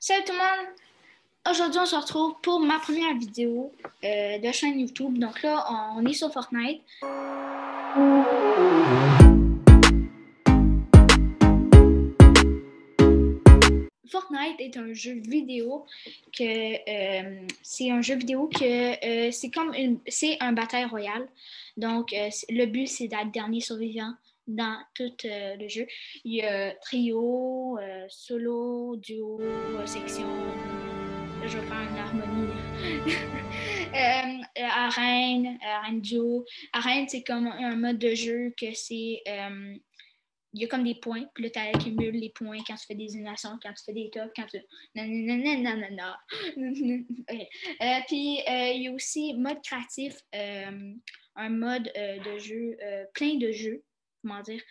Salut tout le monde! Aujourd'hui, on se retrouve pour ma première vidéo de chaîne YouTube. Donc là, on est sur Fortnite. Fortnite est un jeu vidéo c'est un bataille royale. Donc, le but, c'est d'être dernier survivant dans tout le jeu. Il y a trio, solo, duo, section. Là, je vais faire une harmonie. Arène duo. Arène, c'est comme un mode de jeu que c'est... il y a comme des points, puis là, tu accumules les points quand tu fais des innovations, quand tu fais des tops, quand tu... Nanana. Okay. Puis, il y a aussi mode créatif, un mode de jeu, plein de jeux, comment dire,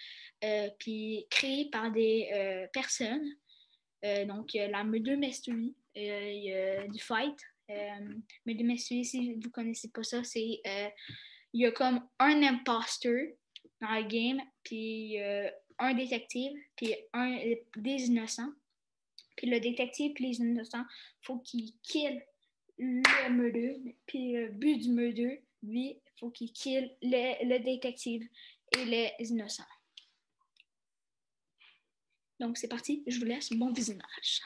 puis créé par des personnes. Donc, la Murder Mystery, il y a du Fight. Murder Mystery, si vous ne connaissez pas ça, c'est... il y a comme un imposteur dans le game, puis un détective, puis des innocents. Puis le détective et les innocents, il faut qu'ils killent le murder. Puis le but du murder, lui, il faut qu'il kill le détective et les innocents. Donc c'est parti, je vous laisse, bon visionnage.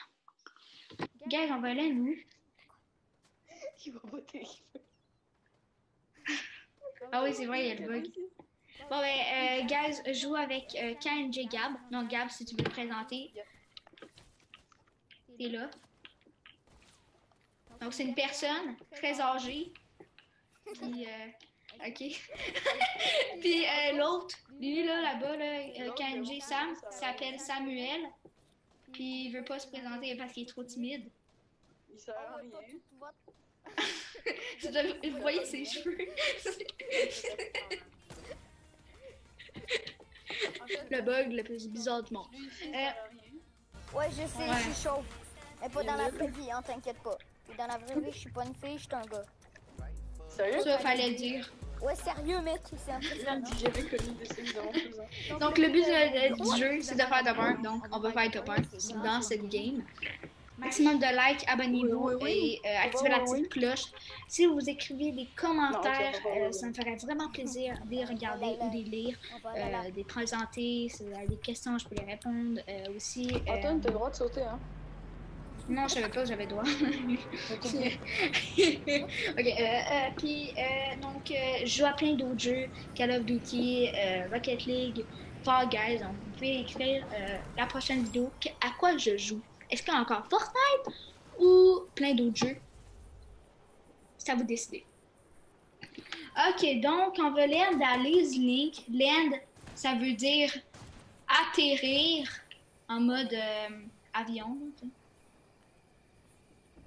Guys, on va aller à nous. Il va voter. Ah oui, c'est vrai, il y a le bug. Bon, ben, guys, je joue avec KNJ Gab. Donc, Gab, si tu veux te présenter, t'es là. Donc, c'est une personne très âgée. Puis, ok. Puis, l'autre, lui, là-bas, KNJ Sam, s'appelle Samuel. Puis, il veut pas se présenter parce qu'il est trop timide. Il sert à rien. Vous voyez ses cheveux? Le bug le plus bizarre du monde. Ouais, je sais, Ouais. je suis chaud. Mais pas dans la vraie vie, hein, t'inquiète pas. Puis dans la vraie vie, je suis pas une fille, je suis un gars. Sérieux? Ça, fallait le dire. Ouais, sérieux, mec, c'est impressionnant. J'avais connu des signes de 11 ans. Donc, le but du jeu, c'est de faire top 1. Donc, on va faire top 1 dans cette game. Maximum de likes, abonnez-vous et activez la petite cloche. Si vous écrivez des commentaires, ça me ferait vraiment plaisir de les regarder ou de les lire, de les présenter. Si vous avez des questions, je peux les répondre aussi. Antoine, t'as le droit de sauter, hein? Non, je savais pas que j'avais le droit. Ok, puis, donc, je joue à plein d'autres jeux, Call of Duty, Rocket League, Fall Guys. Donc, vous pouvez écrire la prochaine vidéo à quoi je joue. Est-ce qu'il y a encore Fortnite ou plein d'autres jeux? C'est à vous décider. Ok, donc, on va land à Lazy Link. Land, ça veut dire atterrir en mode avion.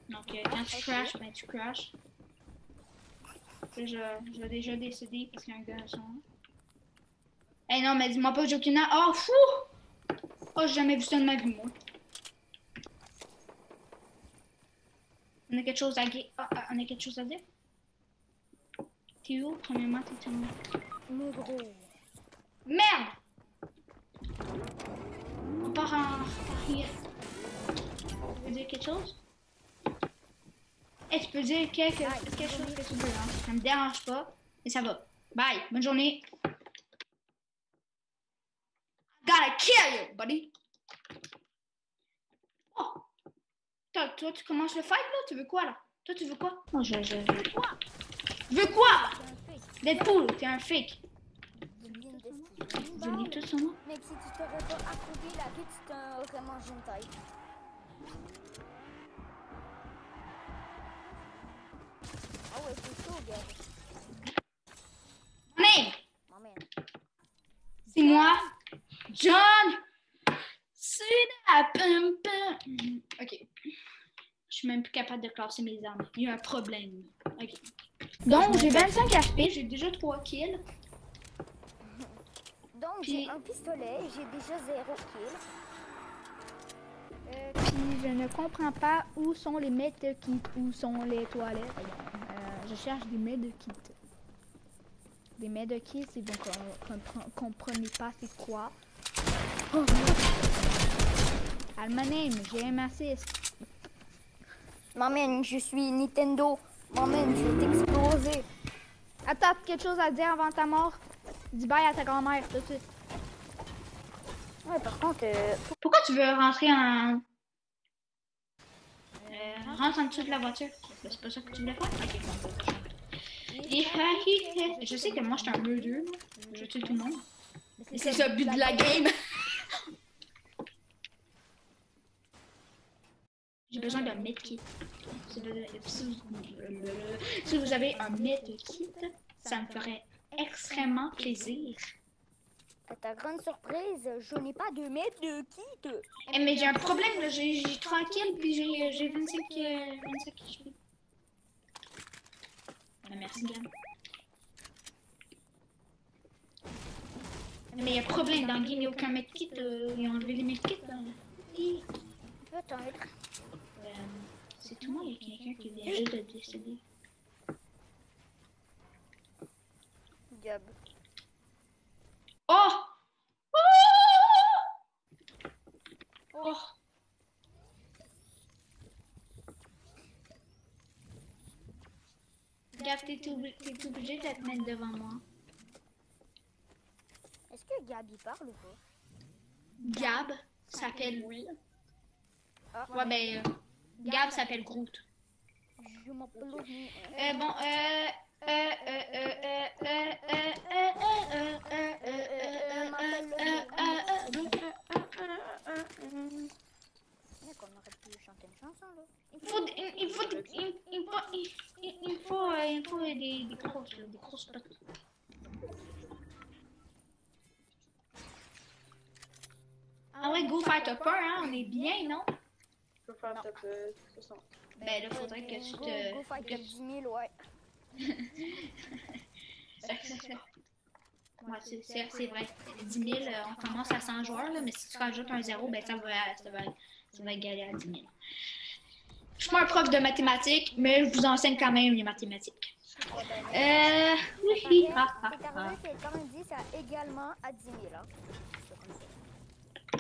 Donc, quand tu crashes, ben tu crashes. Je vais déjà décider parce qu'il y a un gars son. Eh non, mais dis-moi pas que j'ai aucune... Oh, fou! Oh, j'ai jamais vu ça de ma vie, moi. On a quelque chose à dire? On a quelque chose à dire? T'es où? Premièrement, t'es où? Mais gros. Merde! On part en arrière. Tu veux dire quelque chose? Eh, tu peux dire quelque chose que tu veux, hein? Ça me dérange pas, mais ça va. Bye, bonne journée. I gotta kill you, buddy. Oh! Toi, tu commences le fight, là? Tu veux quoi, là? Toi, tu veux quoi? Oh, je veux quoi? Tu veux quoi? Deadpool, t'es un fake. Je lis tout son nom. Mec, si tu t'aurais pas accroupi la vie, tu t'aurais mangé une taille. Ah ouais, c'est chaud, gars. Name! Oh, man. C'est moi, John! Ok. Je suis même plus capable de classer mes armes. Il y a un problème. Ok. Donc, j'ai 25 HP, j'ai déjà 3 kills. Donc, Puis- j'ai un pistolet et j'ai déjà 0 kill. Puis, je ne comprends pas où sont les medkits, où sont les toilettes. Je cherche des medkits. Des medkits, si vous ne comprenez pas c'est quoi. Oh, my name, j'ai un assist. M'emmène, je suis Nintendo. M'emmène, je vais t'exploser. Attends, quelque chose à dire avant ta mort? Dis bye à ta grand-mère tout de suite. Ouais, par contre, Pourquoi tu veux rentrer en... rentre en dessous de la voiture. C'est pas ça que tu voulais faire? Ok, bon, je sais que moi, je suis un murder. Je tue tout le monde. Et c'est ça le but de la game. J'ai besoin d'un medkit. Si vous avez un medkit, ça me ferait extrêmement plaisir. à ta grande surprise, je n'ai pas de mètre de kit. Eh, mais j'ai un problème, là. J'ai tranquille, puis j'ai 25 HP. Merci, Gab. Mais il y a problème dans le game, il n'y a aucun medkit. Ils ont enlevé les medkits. Peut-être. C'est tout le monde, il y a quelqu'un qui vient juste de décéder. Gab. Oh! Oh! Gab, t'es obligé de te mettre devant moi. Est-ce que Gab y parle ou pas? Gab s'appelle... Oui. Ah, Ouais, ben... Gab s'appelle Groot. je m'appelle Ovi. Bon, Mais qu'on aurait pu chanter une chanson là. il faut des grosses potes. Ah ouais, go faire top 1, hein, on est bien, non? Je peux faire peut-être 60. Ben là, faudrait que tu Go te... fight Gab 10 000, ouais. Ouais, c'est vrai. 10 000, on commence à 100 joueurs, là, mais si tu rajoutes un 0, ben ça va égaler à 10 000. Je suis pas un prof de mathématiques, mais je vous enseigne quand même les mathématiques. Oui, T'as vu que quand même dit ça également à 10 000, hein. C'est comme ça.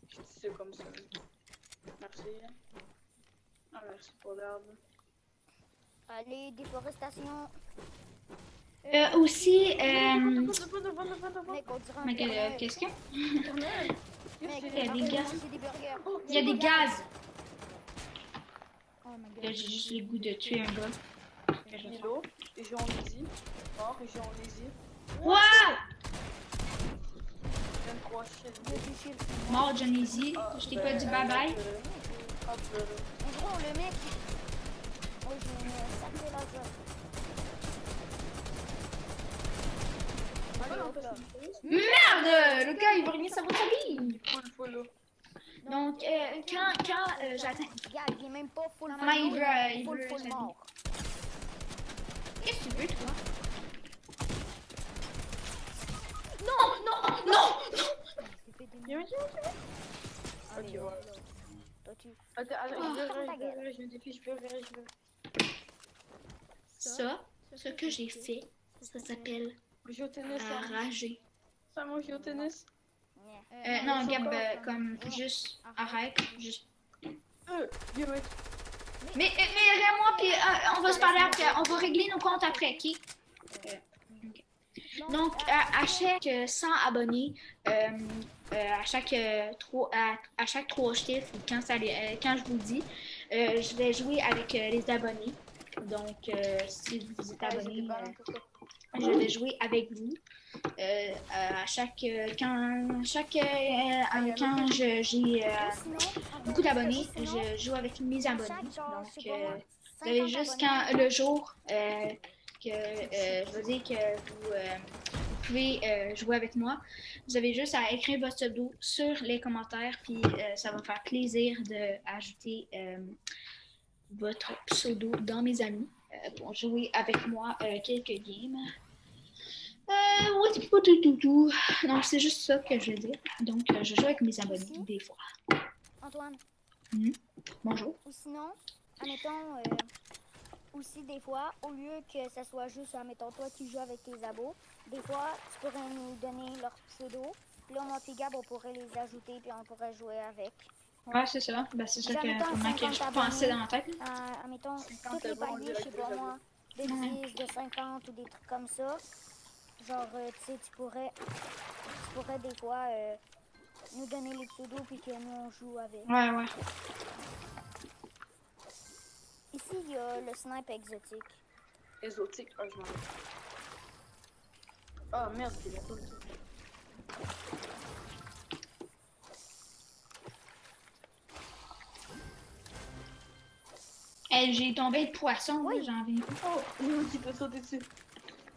Je dis c'est comme ça. Merci. Ah, merci pour l'herbe. Allez, déforestation. Aussi, Mec, on dirait un burger. qu'est-ce qu'il y a? Mec, Il y a des gaz. c'est des burgers. Il y a des gaz! Oh my god. Là, j'ai juste le goût de tuer un gars. Milo, région Lizzie. Mort, région Lizzie. Wow! 23 chiens. Mort, Johnny. Je t'ai pas dit bye-bye. Hop, En gros, le mec. Oh, j'ai une sacrée laser. Allez, hop là. Merde! Le gars, il va rien savoir sa vie! full. Donc, quand j'atteins... Gars, il est même pas full Comment il veut... full mort. Qu'est-ce que tu veux, toi? Non! Allez, Ok, hop ouais. là. Toi, tu... Attends, je veux vérifier. Ça, ce que j'ai fait, ça s'appelle Je joue au tennis, ça. rager. Ça, moi, je joue au tennis. Yeah. Non, Gab, comme, juste, arrête, juste... Do it. Mais moi, puis on va se parler après, on va régler nos comptes après, ok? Ok. Donc, à chaque 100 abonnés, à chaque 3 chiffres, quand je vous dis, je vais jouer avec les abonnés. Donc, si vous êtes abonné, je vais jouer avec vous. Quand j'ai beaucoup d'abonnés, je joue avec mes abonnés. Donc, vous avez juste le jour que je veux dire que vous pouvez jouer avec moi. Vous avez juste à écrire votre pseudo sur les commentaires, puis ça va me faire plaisir d'ajouter votre pseudo dans mes amis pour jouer avec moi quelques games. Donc, c'est juste ça que je veux dire. Donc, je joue avec mes abonnés des fois. Antoine. Bonjour. Ou sinon, admettons, aussi des fois, au lieu que ça soit juste, admettons, toi qui joues avec tes abos, des fois, tu pourrais nous donner leur pseudo. Puis là, moi puis Gab, on pourrait les ajouter, puis on pourrait jouer avec. Ouais, c'est ça. Ben, c'est ça Genre, mettons, que, comment que 50 je pensais dans ma tête. Admettons, 50 tous les abonnés, on paliers, dirait je sais que pas j'avoue. moi, de 10, de 50 ou des trucs comme ça. Genre, tu sais, tu pourrais des fois nous donner les pseudos puis que nous on joue avec. Ouais, ouais. Ici, il y a le snipe exotique. Exotique, ah, je m'en vais. Ah merde, il a pas le truc. Hey, j'ai tombé de poisson, Oui. là, j'en viens pas. Oh, il y en a qui peut sauter dessus.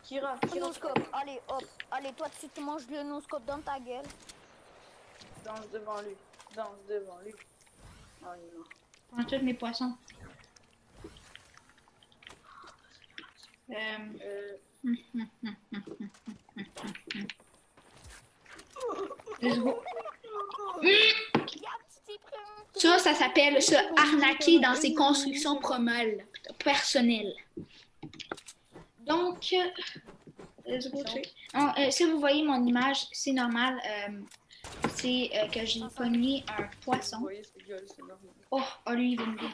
Kira, No-scope, allez, hop. Allez, toi, tu te manges le no-scope dans ta gueule. danse devant lui. Danse devant lui. Oh, il est mort. Prends tous mes poissons. Let's go. Ça s'appelle se arnaquer dans ses constructions personnelles. Donc, let's go check. Si vous voyez mon image, c'est normal. C'est que j'ai pogné un Vous poisson. voyez ce gueule, c'est normal. Oh, lui, il va me dire.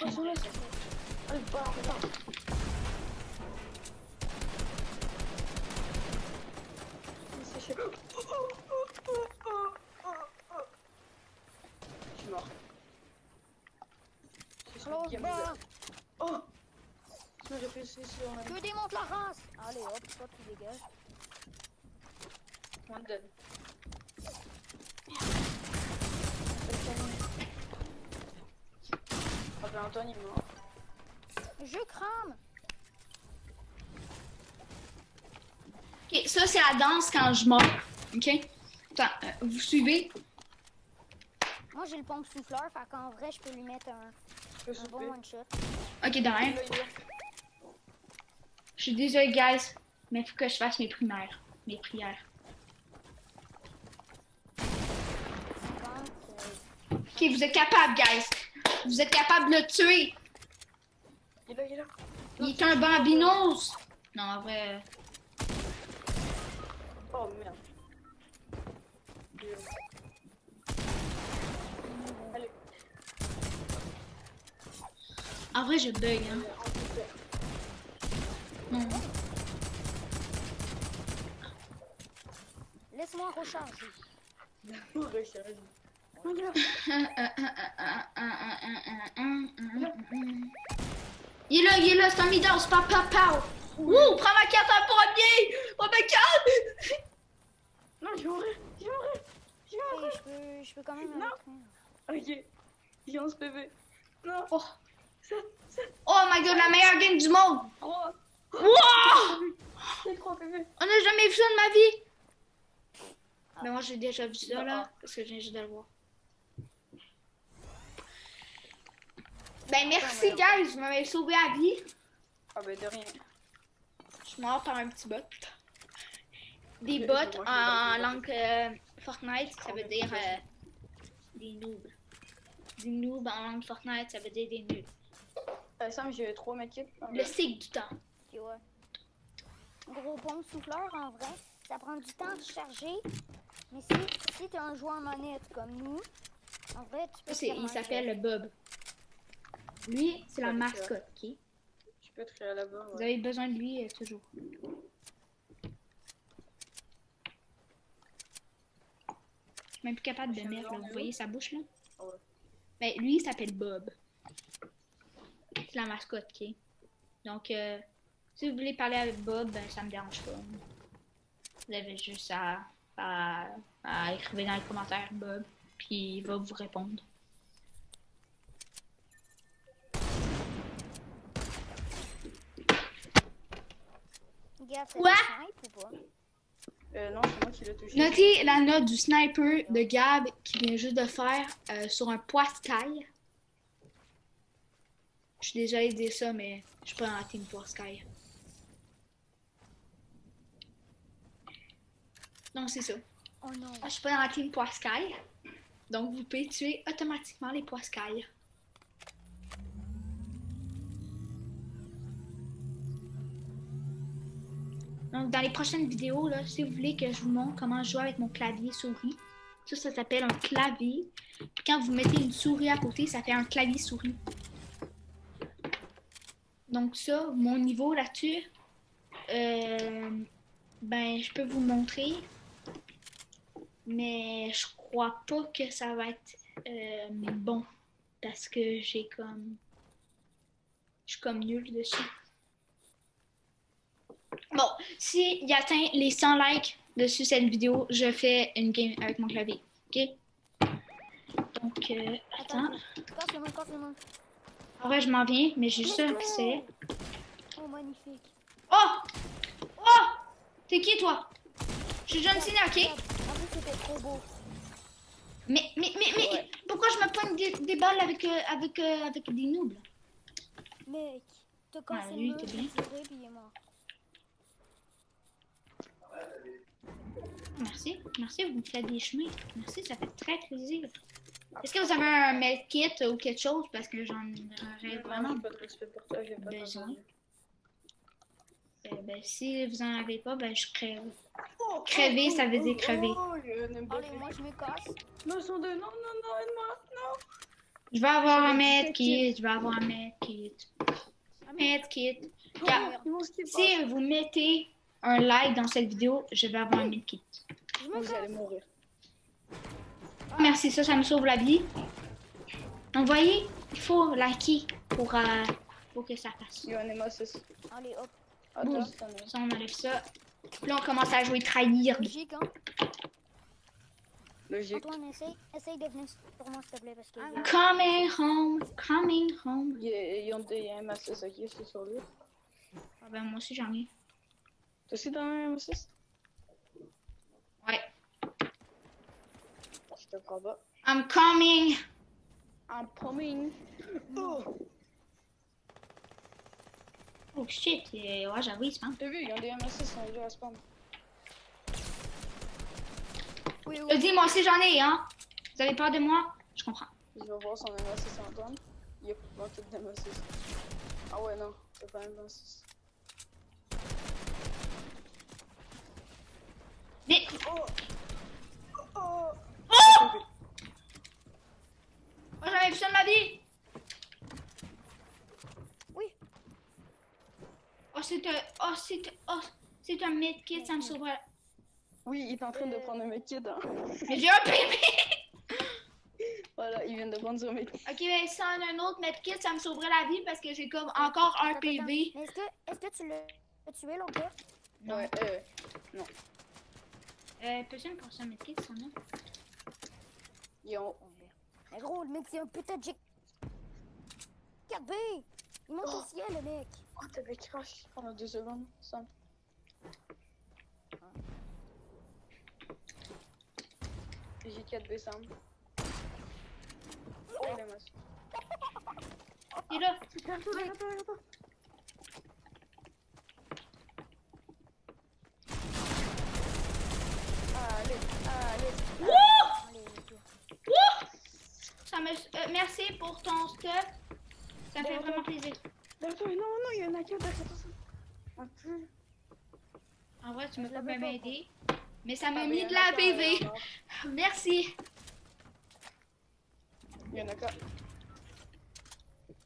Allez, pars. Je suis mort. Close bar. Oh! Je me réfléchis sur un Que démonte la race. Allez, hop, toi, tu dégages. one dead. Ah ben Antoine il est mort. Je crame. Ok, ça, c'est la danse quand je meurs. Ok? Attends, vous suivez? Moi, j'ai le pompe souffleur, fait qu'en vrai, je peux lui mettre Je peux un bon souper. one-shot. Ok, de rien. Là, il est là. Je suis désolée, guys, mais il faut que je fasse mes prières. Mes prières. 50, Ok, vous êtes capables, guys. Vous êtes capables de le tuer. Il est là, il est là. Il est un bambinos. Non, en vrai. Oh merde. Il est là. Allez. En vrai, je bug, hein. Non. Laisse-moi recharger. Recharge. Il est là, c'est un midas, pas pow. Ouh, prends ma carte en premier. Oh ma carte. Non, je vais mourir. Je vais mourir. Je vais mourir. Hey, je peux quand même Non. rentrer. Ok. J'ai 11 PV. Non. Oh. 7, Oh my god, la meilleure game du monde. 3. Wow. J'ai 3 PV. On n'a jamais vu ça de ma vie. Mais moi, j'ai déjà vu ça, là, parce que je viens juste de le voir. Ben, merci, guys. Vous m'avez sauvé la vie. Ah ben de rien. Je suis mort par un petit bot. Des Je- bots moi, je en l'ai langue Fortnite, ça veut dire des noobs. Des noobs en langue Fortnite, ça veut dire des noobs. Sam, j'ai 3 medkits. Le cycle du temps. Ok, ouais. Gros pompe souffleur, en vrai, ça prend du temps de charger. Mais si t'es un joueur manette comme nous, en vrai, tu peux. Il s'appelle Bob. Lui, c'est la Ouais, mascotte, ok? Je peux être là-bas. Vous Ouais. avez besoin de lui toujours. Je suis même plus capable de mettre, là. Vous voyez sa bouche, là? Ouais. Ben, lui, il s'appelle Bob. C'est la mascotte, ok? Donc, si vous voulez parler avec Bob, ben, ça me dérange pas. Vous avez juste à écrire dans les commentaires Bob, puis il va vous répondre. Regarde, c'est Quoi? un snipe ou pas? Non, c'est moi qui l'ai touché. Notez la note du sniper de Gab qui vient juste de faire sur un poiscaille. Je suis désolée de dire ça, mais je suis pas dans la team poiscaille. Donc c'est ça. Oh non. Je suis pas dans la team poiscaille. Donc vous pouvez tuer automatiquement les poiscailles. Donc dans les prochaines vidéos, là, si vous voulez que je vous montre comment jouer avec mon clavier souris, Ça s'appelle un clavier. Puis quand vous mettez une souris à côté, ça fait un clavier-souris. Donc ça, mon niveau là-dessus, ben, je peux vous montrer. Mais je crois pas que ça va être bon. Parce que je suis comme nulle dessus. Bon, s'il atteint les 100 likes dessus cette vidéo, je fais une game avec mon clavier. OK? Donc, attends. Casse-le-moi. En vrai, je m'en viens, mais j'ai juste un Let's go! accès. Oh, magnifique. Oh! Oh! T'es qui, toi? Je suis John Cena, OK? En plus, c'était trop beau. Mais, Ouais. pourquoi je me pogne des balles avec des noobs? Mec, t'as cassé lui, le mur, t'es t'as bien. tiré, puis il est mort. Merci, vous me faites des chemins. Merci, ça fait très plaisir. Est-ce que vous avez un medkit ou quelque chose? Parce que j'en aurais Non, vraiment j'ai pas de respect pour toi, j'ai pas besoin. besoin. Ben, si vous en avez pas, ben je crève. Crever, ça veut dire crever. Oh, je n'aime pas Allez, moi, je me casse. Non, sont deux. Non, aide-moi. Non. Je vais avoir un Je vais medkit, je vais avoir un medkit. Un medkit. Car Ils vont skipper. si vous mettez un like dans cette vidéo, je vais avoir un medkit. Je me Vous allez casse. mourir. Merci, ça me sauve la vie. Donc, vous voyez, il faut liker pour que ça passe. Il y a un M6. Allez, hop. Attends, Ça, on enlève ça. Puis là, on commence à jouer trahir. Logique, hein. Logique. Antoine, essaye de venir sur moi, s'il te plaît, parce que... Coming home. Ils ont des M6, ok, c'est sur lui. Ah ben, moi aussi, j'en ai. Toi aussi dans un M6? Ouais. Je te crois pas. I'm coming. I'm coming. Oh. Oh shit. Ouais, j'avoue, il se passe. T'as vu, ils ont des M6, ils sont déjà à spawn. Oui, Je dis, moi aussi, j'en ai, hein. Vous avez peur de moi? Je comprends. Je vais voir son M6 Antoine. Il y a pas tout d'M6. Ah ouais, non, c'est pas un M6. Mais, Oh! Oh! moi, j'avais vu ça de ma vie. Oui. Oh, c'est un medkit, ça me sauvera. Oui, il est en train de prendre un medkit. Hein. Mais j'ai un PV. Voilà, il vient de prendre son medkit. Ok, mais si on a un autre medkit, ça me sauverait la vie parce que j'ai comme encore un Attends, PV. Mais est-ce que tu l'as tué, l'autre gars? Non. Ouais, non. Peux-tu me passer un medkit, ça, non? Ils ont... Mais gros, le mec, c'est un putain de 4B! Il monte au ciel, le mec! Oh, t'avais crash pendant 2 secondes, ça. J'ai 4B Sam. Oh, les masses. Il est là. Allez. Allez, let's go. Ça me... merci pour ton stuff. Ça me fait vraiment plaisir. Non, il y a un AK derrière ça. En vrai, tu m'as Je pas l'avais bien pas, aidé. Mais ça m'a Ah, mis mais de il y en a la pas, PV. il y en a. Merci. Il y en a qu'un.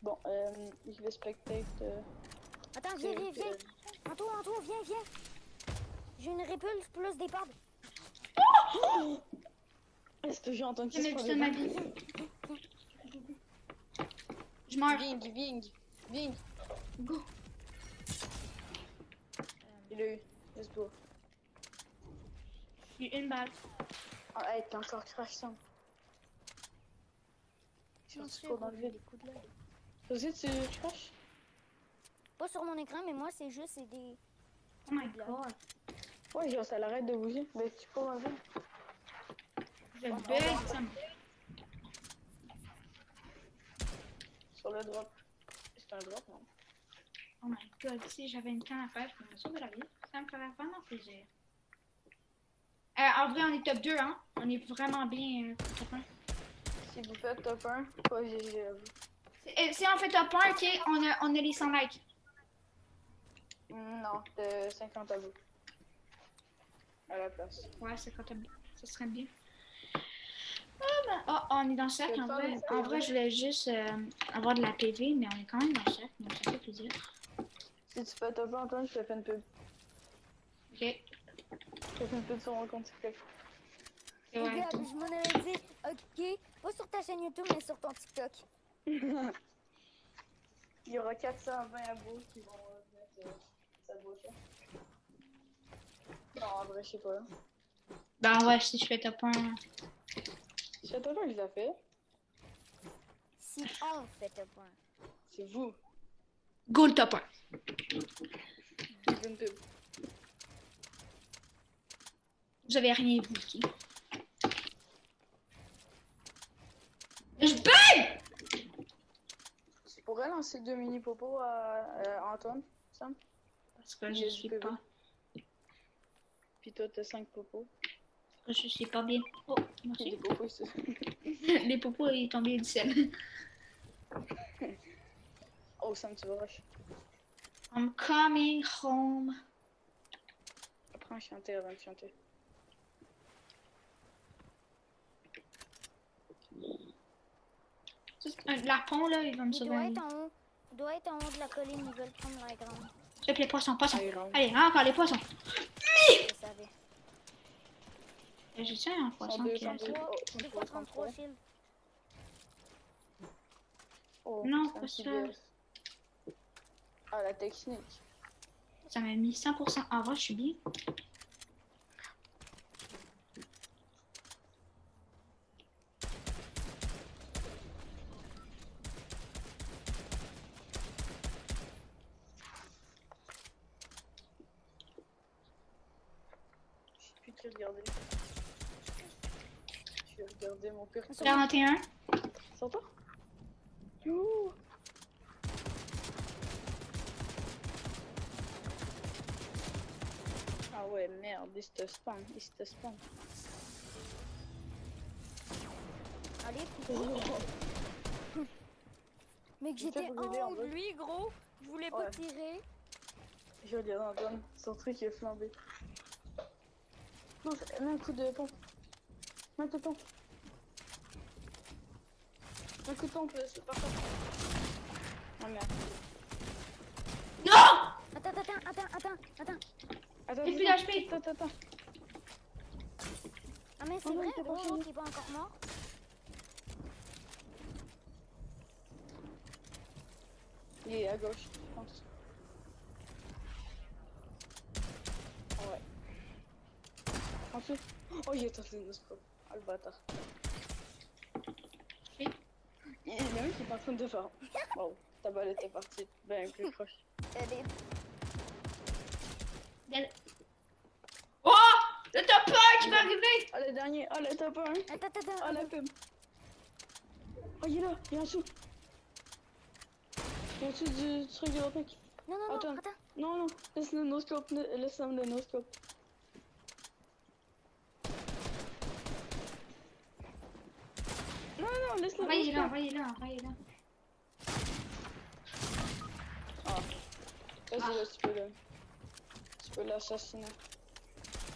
Bon, je vais spectate. Attends, viens. Antoine, viens. J'ai une répulse plus des pads. Est-ce que j'ai entendu Jamais vu ça de ma vie. Je meurs. Ving. Go. Il a eu. Let's go. J'ai une balle. Ah, hey, t'es encore crash Sam. Je suis encore dans le vide. coups de l'œil. Toi aussi, tu crash? Pas sur mon écran, mais moi, c'est juste des... Oh my god. Ouais, genre, ça l'arrête de bouger. Mais tu cours dans le vide. Je bug, ça me... Sur le drop. C'est un drop, non? Oh my god, si j'avais une canne à faire, je pourrais me sauver la vie. Ça me ferait vraiment plaisir. En vrai, on est top 2, hein? On est vraiment bien top 1. Si vous faites top 1, pas GG à vous. Si on fait top 1, ok, on a les 100 likes. Non, de 50 à vous. À la place. Ouais, c'est quand ça serait bien. Ah, on est dans le cercle en vrai. En vrai, je voulais juste avoir de la PV, mais on est quand même dans le cercle, donc ça fait plaisir. Si tu fais top 1, Antoine, je te fais une pub. Ok. Je te fais une pub sur mon compte TikTok. Les Ouais. gars, je m'en avais dit, ok, pas sur ta chaîne YouTube, mais sur ton TikTok. Il y aura 420 abos qui vont mettre sa bouche. Non, en vrai, je sais pas. Ben ouais, si je fais top 1. Je sais pas, je l'ai fait. Si on fait top 1. C'est vous. Go le top 1. Je fais une pub. Vous avez rien vu, ok? Je bang! Tu pourrais lancer 2 mini popos à Antoine, Sam? Parce que je suis pas. Puis toi, t'as 5 popos. Je suis pas bien. Oh, Des merci. popos, c'est ça. Les popos, ils sont tombés du ciel. Oh, Sam, tu vas rush. I'm coming home. Apprends à chanter avant de chanter. L'arpon, là, il va me Il sauver. doit la être vie. en haut. Il doit être en haut de la colline, ils veulent prendre la grande. Hop, les poissons, poissons. Iron. Allez, encore les poissons. Je savais. J'ai ça un poisson 102, qui a 102. ça. Oh, 2 fois 33 shields. Oh, Non, c'est un pas petit ça. BS. Ah, la technique. Ça m'a mis 100%. En vrai, je suis bien. Je sais plus qui regarder. Je vais regarder mon pire. 41. Sur toi? Youhou! Ah ouais, merde, il se spawn, il se spawn. Allez, Oh, mec, Il fait j'étais brûler, en en haut de vrai. lui, gros. Je voulais pas Ouais. tirer. je regarde Antoine, son truc est flambé. Non, mets un coup de pompe. Mets un coup de pompe. Un coup de pompe, c'est parfait. Oh merde. Non! Attends. Attends, J'ai plus d'HP. Attends. Ah, mais c'est Oh non, vrai, t'es pas gros, fini. l'autre, il est pas encore mort. Il est à gauche, je pense. Ouais. En dessous. Oh, il est tenté de scope. Ah, le bâtard. Oui. Il y a un mec qui est en train de faire. Wow, ta balle était partie bien plus proche. Elle est... Oh! Le top 1 qui va arriver! Oh, le dernier. Oh, le top 1. Attends. Oh, la pub. Oh, il est là. Il est en dessous. Il est en dessous du truc de l'autre mec. Non, Attends. attends. Non. Laisse le no-scope. Laisse Sam le no-scope. Non, laisse le Envoyez-le, no-scope. envoyez-le. Ah. Vas-y, là, tu peux l'assassiner.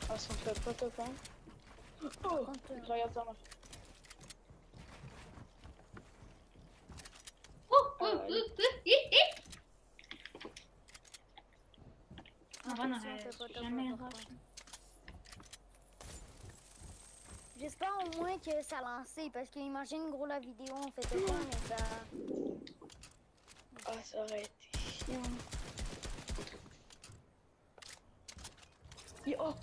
Ah, ça me fait pas top 1. Oh, regarde ça, marche. En vrai, non, Attention, fais pas top jamais 1, rush. par contre. J'espère au moins que ça a lancé, parce que imagine gros la vidéo, on fait top 1, mais ça... Ah, ça aurait été chiant. Oh!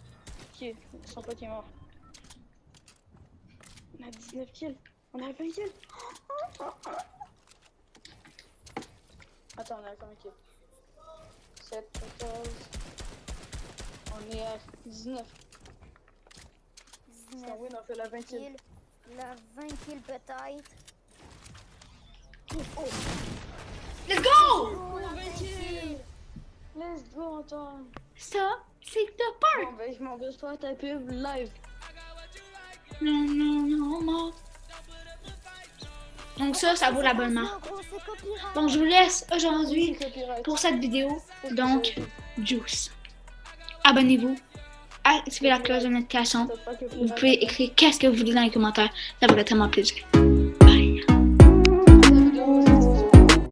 Ok, son pote est mort. On a 19 kills. On a 20 kills. Attends, on a combien de kills? 7, 14. On est à 19. 19 Ah oui, on fait la 20 kills. kills. La 20 kills peut-être. Oh! Let's go! Oh, la 20 20 kills. kills. Let's go, Antoine. Ça, c'est top 1! Bon, ben, je m'en vais faire ta pub live. Non. Donc ça vaut l'abonnement. Non, gros, c'est copyright. Donc je vous laisse aujourd'hui C'est copyright. pour cette vidéo. C'est Donc, copyright. Juice. Abonnez-vous. activer la cloche de notification. T'as pas que Vous pouvez écrire qu'est-ce que vous voulez dans les commentaires. Ça ferait tellement plaisir.